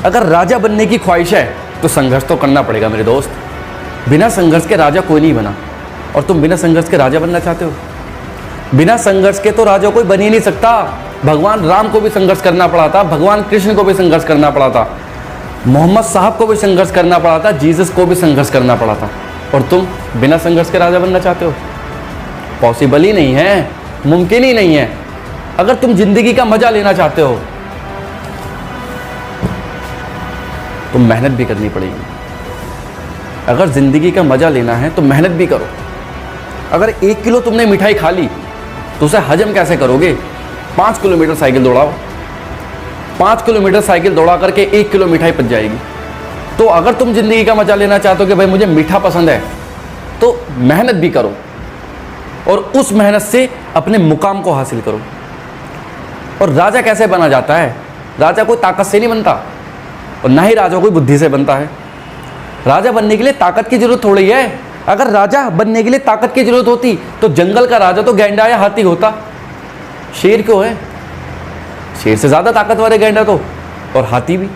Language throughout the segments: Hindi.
अगर राजा बनने की ख्वाहिश है तो संघर्ष तो करना पड़ेगा मेरे दोस्त। बिना संघर्ष के राजा कोई नहीं बना, और तुम बिना संघर्ष के राजा बनना चाहते हो? बिना संघर्ष के तो राजा कोई बन ही नहीं सकता। भगवान राम को भी संघर्ष करना पड़ा था, भगवान कृष्ण को भी संघर्ष करना पड़ा था, मोहम्मद साहब को भी संघर्ष करना पड़ा था, जीसस को भी संघर्ष करना पड़ा था, और तुम बिना संघर्ष के राजा बनना चाहते हो? पॉसिबल ही नहीं है, मुमकिन ही नहीं है। अगर तुम जिंदगी का मजा लेना चाहते हो तो मेहनत भी करनी पड़ेगी। अगर जिंदगी का मजा लेना है तो मेहनत भी करो। अगर 1 किलो तुमने मिठाई खा ली तो उसे हजम कैसे करोगे? 5 किलोमीटर साइकिल दौड़ाओ, 5 किलोमीटर साइकिल दौड़ा करके 1 किलो मिठाई पच जाएगी। तो अगर तुम जिंदगी का मजा लेना चाहते हो कि भाई मुझे मीठा पसंद है, तो मेहनत भी करो और उस मेहनत से अपने मुकाम को हासिल करो। और राजा कैसे बना जाता है? राजा कोई ताकत से नहीं बनता, और ना ही राजा कोई बुद्धि से बनता है। राजा बनने के लिए ताकत की जरूरत थोड़ी है। अगर राजा बनने के लिए ताकत की जरूरत होती तो जंगल का राजा तो गैंडा या हाथी होता। शेर क्यों है? शेर से ज्यादा ताकतवर है गैंडा तो, और हाथी भी।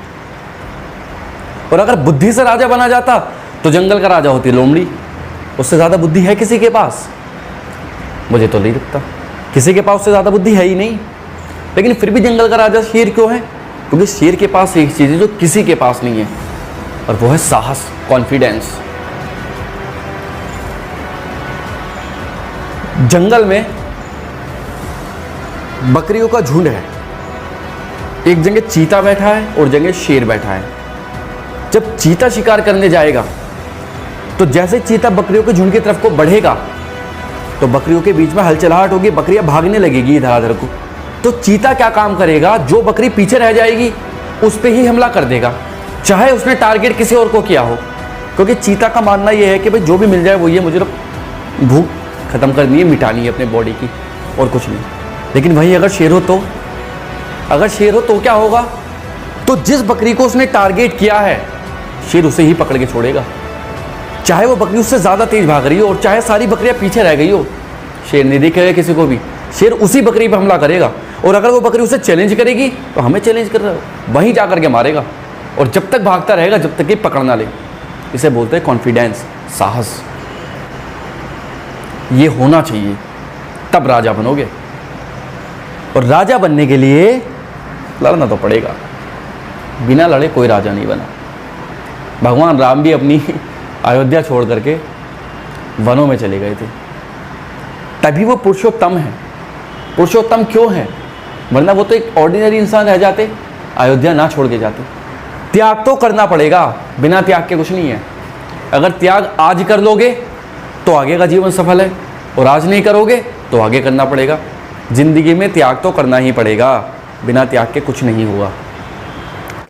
और अगर बुद्धि से राजा बना जाता तो जंगल का राजा होती लोमड़ी। उससे ज्यादा बुद्धि है किसी के पास? मुझे तो नहीं लगता किसी के पास उससे ज्यादा बुद्धि है ही नहीं। लेकिन फिर भी जंगल का राजा शेर क्यों है? क्योंकि शेर के पास एक चीज है जो किसी के पास नहीं है, और वो है साहस, कॉन्फिडेंस। जंगल में बकरियों का झुंड है, एक जगह चीता बैठा है और जगह शेर बैठा है। जब चीता शिकार करने जाएगा तो जैसे चीता बकरियों के झुंड की तरफ को बढ़ेगा तो बकरियों के बीच में हलचलाहट होगी, बकरियां भागने लगेगी इधर उधर को। तो चीता क्या काम करेगा? जो बकरी पीछे रह जाएगी उस पर ही हमला कर देगा, चाहे उसने टारगेट किसी और को किया हो। क्योंकि चीता का मानना यह है कि भाई जो भी मिल जाए वो ये, मुझे भूख खत्म करनी है, मिटानी है अपने बॉडी की, और कुछ नहीं। लेकिन वही अगर शेर हो तो, अगर शेर हो तो क्या होगा? तो जिस बकरी को उसने टारगेट किया है शेर उसे ही पकड़ के छोड़ेगा, चाहे वो बकरी उससे ज्यादा तेज भाग रही हो और चाहे सारी बकरियां पीछे रह गई हो। शेर नहीं दिखेगा किसी को भी, शेर उसी बकरी पर हमला करेगा, और अगर वो बकरी उसे चैलेंज करेगी तो हमें चैलेंज कर रहा है, वहीं जाकर के मारेगा, और जब तक भागता रहेगा जब तक कि पकड़ ना ले। इसे बोलते हैं कॉन्फिडेंस, साहस। ये होना चाहिए, तब राजा बनोगे। और राजा बनने के लिए लड़ना तो पड़ेगा, बिना लड़े कोई राजा नहीं बना। भगवान राम भी अपनी अयोध्या छोड़ करके वनों में चले गए थे, तभी वो पुरुषोत्तम है। पुरुषोत्तम क्यों है? वरना वो तो एक ऑर्डिनरी इंसान रह जाते, अयोध्या ना छोड़ के जाते। त्याग तो करना पड़ेगा, बिना त्याग के कुछ नहीं है। अगर त्याग आज कर लोगे तो आगे का जीवन सफल है, और आज नहीं करोगे तो आगे करना पड़ेगा। जिंदगी में त्याग तो करना ही पड़ेगा, बिना त्याग के कुछ नहीं होगा।